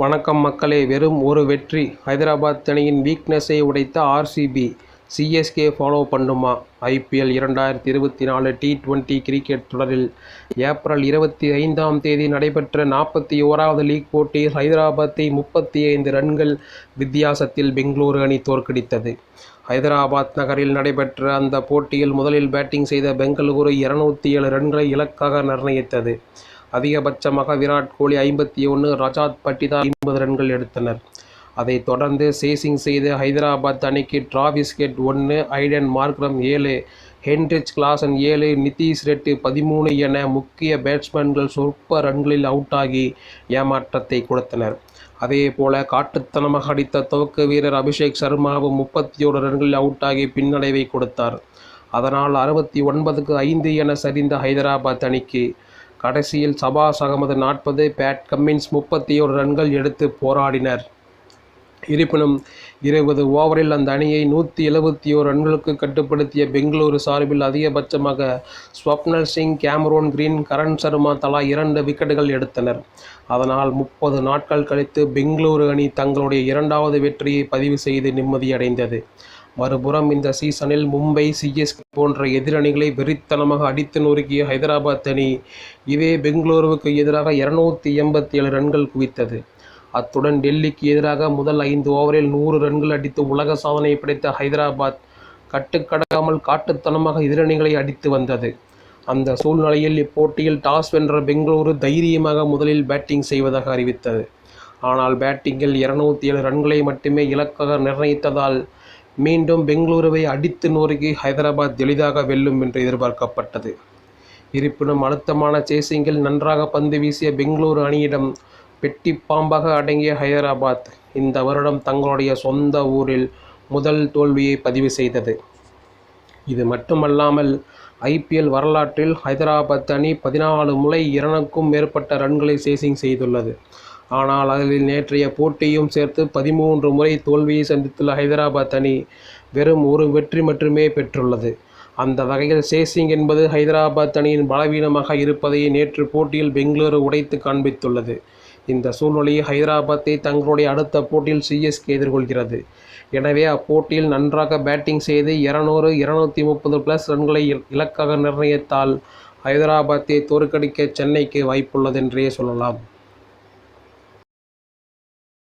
வணக்கம் மக்களே. வெறும் ஒரு வெற்றி. ஹைதராபாத் அணியின் வீக்னஸை உடைத்த ஆர்சிபி. சிஎஸ்கே ஃபாலோ பண்ணுமா? ஐபிஎல் 2024 T20 கிரிக்கெட் தொடரில் ஏப்ரல் 25ஆம் தேதி நடைபெற்ற 41வது லீக் போட்டியில் ஹைதராபாத்தை 35 ரன்கள் வித்தியாசத்தில் பெங்களூரு அணி தோற்கடித்தது. ஹைதராபாத் நகரில் நடைபெற்ற அந்த போட்டியில் முதலில் பேட்டிங் செய்த பெங்களூரு 207 ரன்களை இலக்காக நிர்ணயித்தது. அதிகபட்சமாக விராட் கோலி 51, ரஜாத் பட்டிதார் 50 ரன்கள் எடுத்தனர். அதைத் தொடர்ந்து சேசிங் செய்த ஹைதராபாத் அணிக்கு Travis head 1, ஐடன் Markram 7, Heinrich Klaasen 7, Nitish Reddy 13 என முக்கிய பேட்ஸ்மேன்கள் சொற்ப ரன்களில் அவுட் ஆகி ஏமாற்றத்தை கொடுத்தனர். அதேபோல காட்டுத்தனமாக அடித்த துவக்க வீரர் அபிஷேக் சர்மாவும் 31 ரன்களில் அவுட் ஆகி பின்னடைவை கொடுத்தார். அதனால் 69க்கு 5 என சரிந்த ஹைதராபாத் அணிக்கு கடைசியில் சபாஸ் அகமது 40, பேட் கம்மின்ஸ் 31 ரன்கள் எடுத்து போராடினர். இருப்பினும் 20 ஓவரில் அந்த அணியை 171 ரன்களுக்கு கட்டுப்படுத்திய பெங்களூரு சார்பில் அதிகபட்சமாக ஸ்வப்னல் சிங், கேமரோன் கிரீன், கரண் சர்மா தலா 2 விக்கெட்டுகள் எடுத்தனர். அதனால் 30 நாட்கள் கழித்து பெங்களூரு அணி தங்களுடைய 2வது வெற்றியை பதிவு செய்து நிம்மதியடைந்தது. மறுபுறம் இந்த சீசனில் மும்பை, சிஎஸ்கே போன்ற எதிரணிகளை வெறித்தனமாக அடித்து நொறுக்கிய ஹைதராபாத் அணி இதே பெங்களூருவுக்கு எதிராக 287 ரன்கள் குவித்தது. அத்துடன் டெல்லிக்கு எதிராக முதல் 5 ஓவரில் 100 ரன்கள் அடித்து உலக சாதனை படைத்த ஹைதராபாத் கட்டுக்கடங்காமல் காட்டுத்தனமாக எதிரணிகளை அடித்து வந்தது. அந்த சூழ்நிலையில் இப்போட்டியில் டாஸ் வென்ற பெங்களூரு தைரியமாக முதலில் பேட்டிங் செய்வதாக அறிவித்தது. ஆனால் பேட்டிங்கில் 207 ரன்களை மட்டுமே இலக்காக நிர்ணயித்ததால் மீண்டும் பெங்களூருவை அடித்து நொறுக்கி ஹைதராபாத் எளிதாக வெல்லும் என்று எதிர்பார்க்கப்பட்டது. இருப்பினும் அழுத்தமான சேசிங்கில் நன்றாக பந்து வீசிய பெங்களூரு அணியிடம் பெட்டி பாம்பாக அடங்கிய ஹைதராபாத் இந்த வருடம் தங்களுடைய சொந்த ஊரில் முதல் தோல்வியை பதிவு செய்தது. இது மட்டுமல்லாமல் ஐபிஎல் வரலாற்றில் ஹைதராபாத் அணி 14 முறை 200க்கும் மேற்பட்ட ரன்களை சேசிங் செய்துள்ளது. ஆனால் அதில் நேற்றைய போட்டியும் சேர்த்து 13 முறை தோல்வியை சந்தித்துள்ள ஹைதராபாத் அணி வெறும் ஒரு வெற்றி மட்டுமே பெற்றுள்ளது. அந்த வகையில் சேசிங் என்பது ஹைதராபாத் அணியின் பலவீனமாக இருப்பதை நேற்று போட்டியில் பெங்களூரு உடைத்து காண்பித்துள்ளது. இந்த சூழ்நிலையில் ஹைதராபாத்தை தங்களுடைய அடுத்த போட்டியில் சிஎஸ்கே எதிர்கொள்கிறது. எனவே அப்போட்டியில் நன்றாக பேட்டிங் செய்து 200, 230+ ரன்களை இலக்காக நிர்ணயித்தால் ஹைதராபாத்தை தோற்கடிக்க சென்னைக்கு வாய்ப்புள்ளது என்றே சொல்லலாம்.